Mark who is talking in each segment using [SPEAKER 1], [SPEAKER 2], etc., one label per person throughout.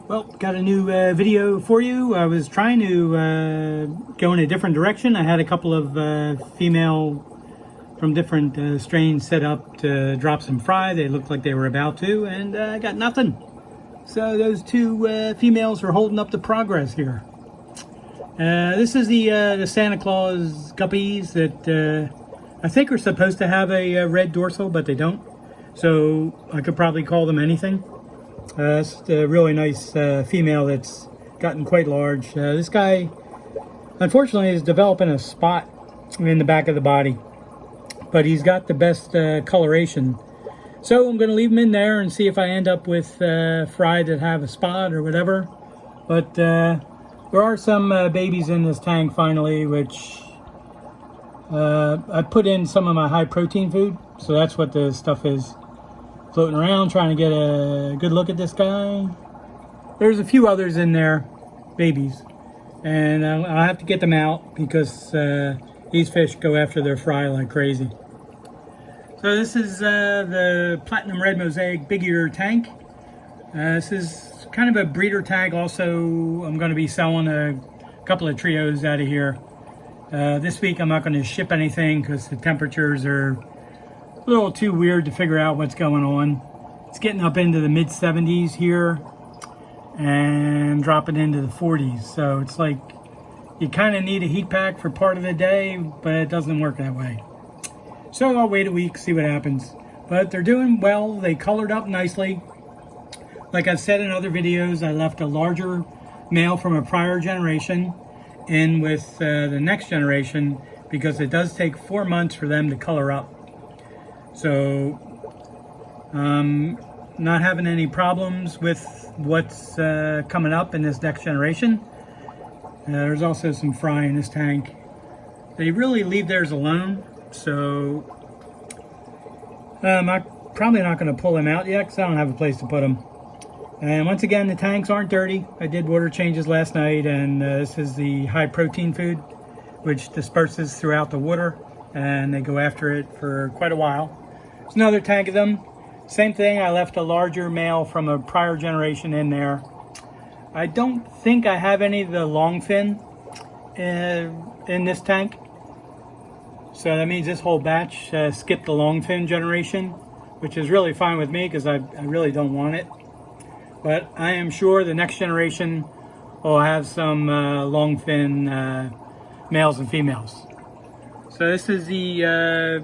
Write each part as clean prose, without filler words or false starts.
[SPEAKER 1] Well, got a new video for you. I was trying to go in a different direction. I had a couple of female from different strains set up to drop some fry. They looked like they were about to, and I got nothing. So those two females are holding up the progress here. This is the Santa Claus Guppies that I think are supposed to have a red dorsal, but they don't. So I could probably call them anything. It's a really nice female that's gotten quite large. This guy, unfortunately, is developing a spot in the back of the body, but he's got the best coloration. So I'm going to leave him in there and see if I end up with fry that have a spot or whatever. But there are some babies in this tank finally, which I put in some of my high protein food. So that's what the stuff is. Floating around trying to get a good look at this guy. There's a few others in there, babies, and I'll have to get them out because these fish go after their fry like crazy. So this is the Platinum Red Mosaic Big Ear tank. This is kind of a breeder tank. Also, I'm going to be selling a couple of trios out of here. This week I'm not going to ship anything because the temperatures are a little too weird to figure out what's going on. It's getting up into the mid 70s here and dropping into the 40s. So it's like you kind of need a heat pack for part of the day, but it doesn't work that way. So I'll wait a week, see what happens. But they're doing well. They colored up nicely. Like I've said in other videos, I left a larger male from a prior generation in with the next generation because it does take 4 months for them to color up. So not having any problems with what's coming up in this next generation. There's also some fry in this tank. They really leave theirs alone, so I'm probably not going to pull them out yet because I don't have a place to put them. And once again, the tanks aren't dirty. I did water changes last night, and this is the high protein food, which disperses throughout the water, and they go after it for quite a while. There's another tank of them. Same thing, I left a larger male from a prior generation in there. I don't think I have any of the long fin in this tank. So that means this whole batch skipped the long fin generation, which is really fine with me because I really don't want it. But I am sure the next generation will have some long fin males and females. So this is the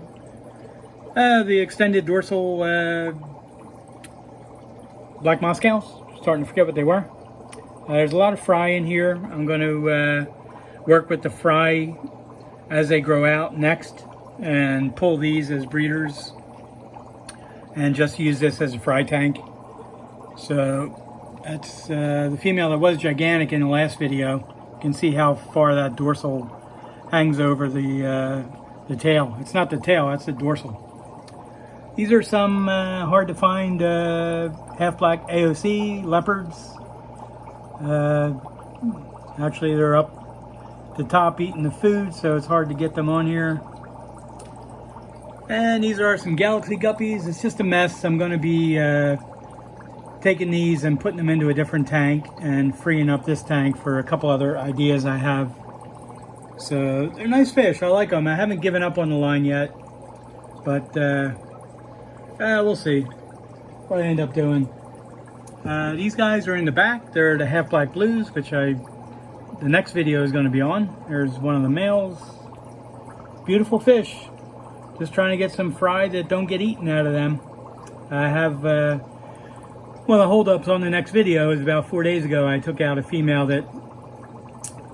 [SPEAKER 1] extended dorsal black Moscows. Starting to forget what they were. There's a lot of fry in here. I'm going to work with the fry as they grow out next and pull these as breeders and just use this as a fry tank. So that's the female that was gigantic in the last video. You can see how far that dorsal hangs over the tail. It's not the tail, that's the dorsal. These are some hard to find half-black AOC leopards. Actually, they're up the top eating the food, so it's hard to get them on here. And these are some Galaxy Guppies. It's just a mess. I'm going to be taking these and putting them into a different tank and freeing up this tank for a couple other ideas I have. So they're nice fish. I like them. I haven't given up on the line yet, but we'll see what I end up doing. These guys are in the back. They're the half black blues, which the next video is going to be on. There's one of the males. Beautiful fish. Just trying to get some fry that don't get eaten out of them. I have one of the holdups on the next video is about 4 days ago. I took out a female that,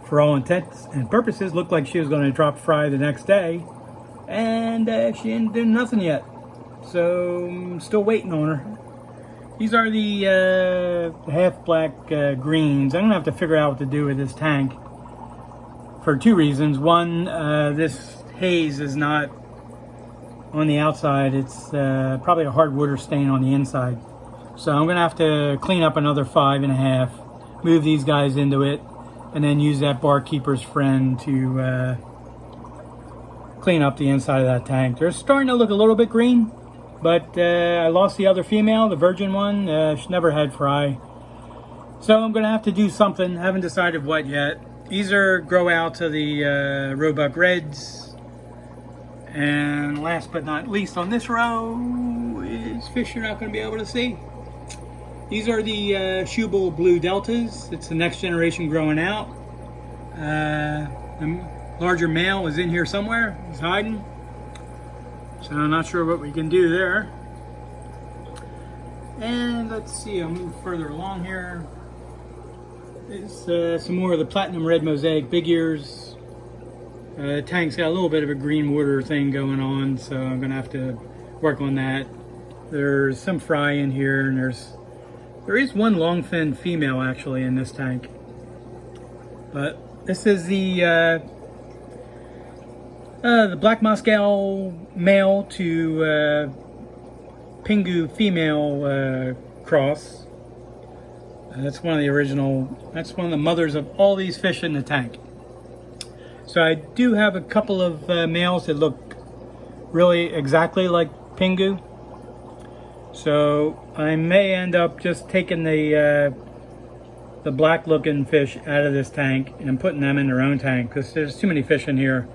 [SPEAKER 1] for all intents and purposes, looked like she was going to drop fry the next day, and she didn't do nothing yet. So I'm still waiting on her. These are the half black greens. I'm gonna have to figure out what to do with this tank for two reasons. One, this haze is not on the outside. It's probably a hard water stain on the inside. So I'm gonna have to clean up another 5.5, move these guys into it, and then use that barkeeper's friend to clean up the inside of that tank. They're starting to look a little bit green, but I lost the other female, the virgin one. She never had fry. So I'm going to have to do something. I haven't decided what yet. Either grow out to the Roebuck Reds. And last but not least on this row is fish you're not going to be able to see. These are the Shubel Blue Deltas. It's the next generation growing out. The larger male is in here somewhere. He's hiding. So I'm not sure what we can do there. And let's see, I'll move further along here. It's some more of the Platinum Red Mosaic Big Ears. Tank's got a little bit of a green water thing going on, so I'm gonna have to work on that. There's some fry in here, and there is one long fin female actually in this tank. But this is the Black Moscow male to Pingu female cross. That's one of the original, that's one of the mothers of all these fish in the tank. So I do have a couple of males that look really exactly like Pingu. So I may end up just taking the black looking fish out of this tank and putting them in their own tank because there's too many fish in here,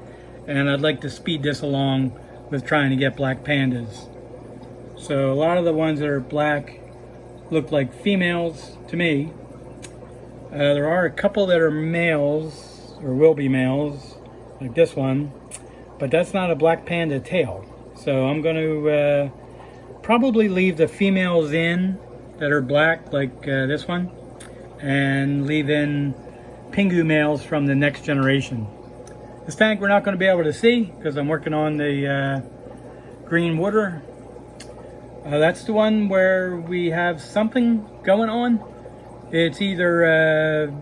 [SPEAKER 1] and I'd like to speed this along with trying to get black pandas. So a lot of the ones that are black look like females to me. There are a couple that are males, or will be males, like this one, but that's not a black panda tail. So I'm going to probably leave the females in that are black, like this one, and leave in Pingu males from the next generation. This tank we're not going to be able to see because I'm working on the green water. That's the one where we have something going on. It's either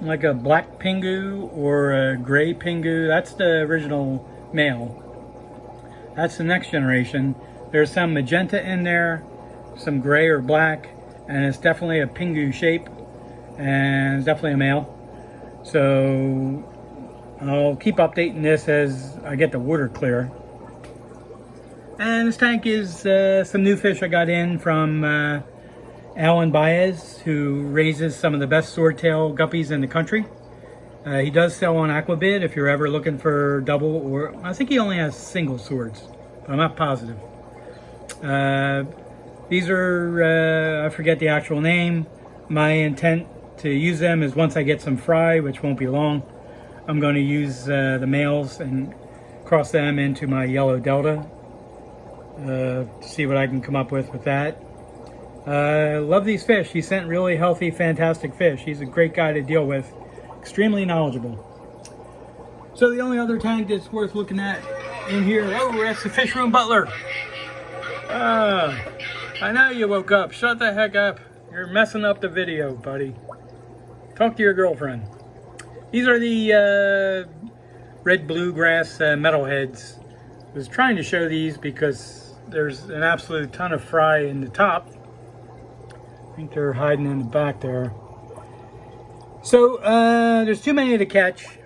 [SPEAKER 1] like a black Pingu or a gray Pingu. That's the original male. That's the next generation. There's some magenta in there, some gray or black, and it's definitely a Pingu shape, and it's definitely a male. So I'll keep updating this as I get the water clear. And this tank is some new fish I got in from Alan Baez, who raises some of the best swordtail guppies in the country. He does sell on Aquabid if you're ever looking for double, or I think he only has single swords, but I'm not positive. These are, I forget the actual name. My intent to use them is once I get some fry, which won't be long, I'm going to use the males and cross them into my yellow delta. To see what I can come up with that. Love these fish. He sent really healthy, fantastic fish. He's a great guy to deal with. Extremely knowledgeable. So the only other tank that's worth looking at in here, oh, that's the fish room butler. I know you woke up. Shut the heck up. You're messing up the video, buddy. Talk to your girlfriend. These are the red bluegrass metalheads. I was trying to show these because there's an absolute ton of fry in the top. I think they're hiding in the back there. So there's too many to catch.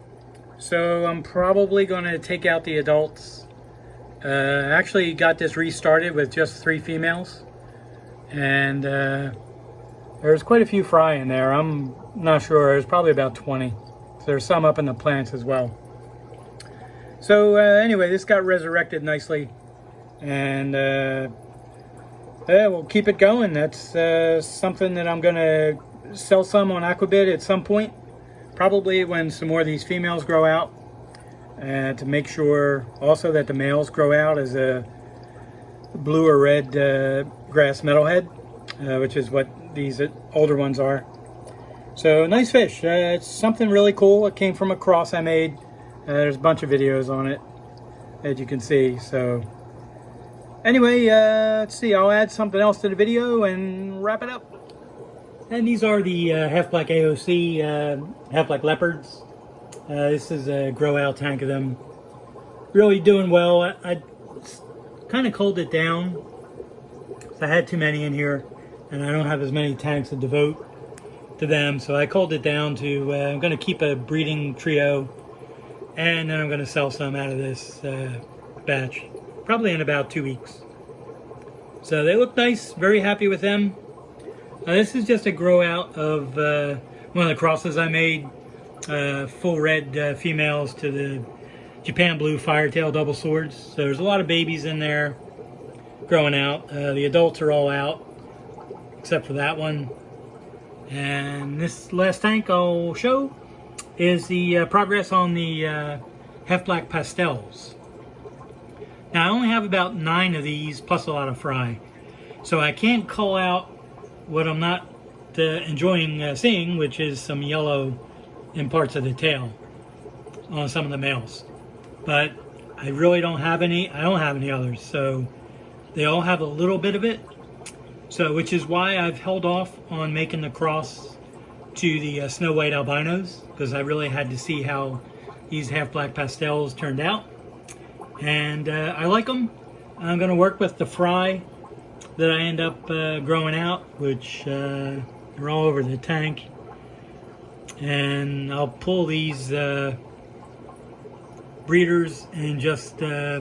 [SPEAKER 1] So I'm probably going to take out the adults. I actually got this restarted with just 3 females. And there's quite a few fry in there. I'm not sure. There's probably about 20. So there's some up in the plants as well. So anyway, this got resurrected nicely, and we'll keep it going. That's something that I'm going to sell some on Aquabid at some point, probably when some more of these females grow out, to make sure also that the males grow out as a blue or red grass metalhead, which is what these older ones are. So nice fish. It's something really cool. It came from a cross I made. There's a bunch of videos on it that you can see. So anyway, let's see, I'll add something else to the video and wrap it up. And these are the half black AOC half black leopards. This is a grow out tank of them. Really doing well. I kind of culled it down. So I had too many in here, and I don't have as many tanks to devote to them. So I culled it down to, I'm going to keep a breeding trio, and then I'm going to sell some out of this batch, probably in about 2 weeks. So they look nice, very happy with them. This is just a grow out of one of the crosses I made. Full red females to the Japan blue firetail double swords. So there's a lot of babies in there growing out. The adults are all out except for that one. And this last tank I'll show is the progress on the half black pastels. Now I only have about 9 of these plus a lot of fry, so I can't call out what I'm not enjoying seeing, which is some yellow in parts of the tail on some of the males. But I really don't have any. I don't have any others, so they all have a little bit of it. So, which is why I've held off on making the cross to the snow white albinos, because I really had to see how these half black pastels turned out. And I like them. I'm going to work with the fry that I end up growing out, which are all over the tank. And I'll pull these breeders and just I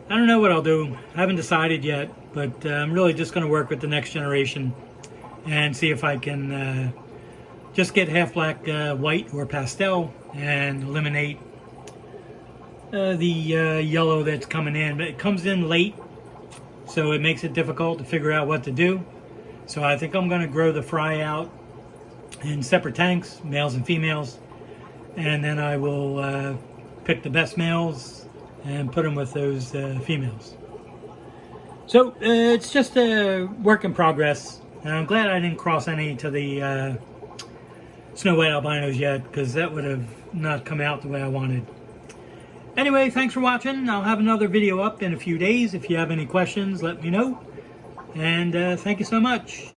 [SPEAKER 1] don't know what I'll do. I haven't decided yet, but I'm really just going to work with the next generation and see if I can just get half black white or pastel and eliminate the yellow that's coming in. But it comes in late, so it makes it difficult to figure out what to do. So I think I'm going to grow the fry out in separate tanks, males and females, and then I will pick the best males and put them with those females. So it's just a work in progress, and I'm glad I didn't cross any to the snow white albinos yet, because that would have not come out the way I wanted. Anyway, thanks for watching. I'll have another video up in a few days. If you have any questions, let me know. And thank you so much.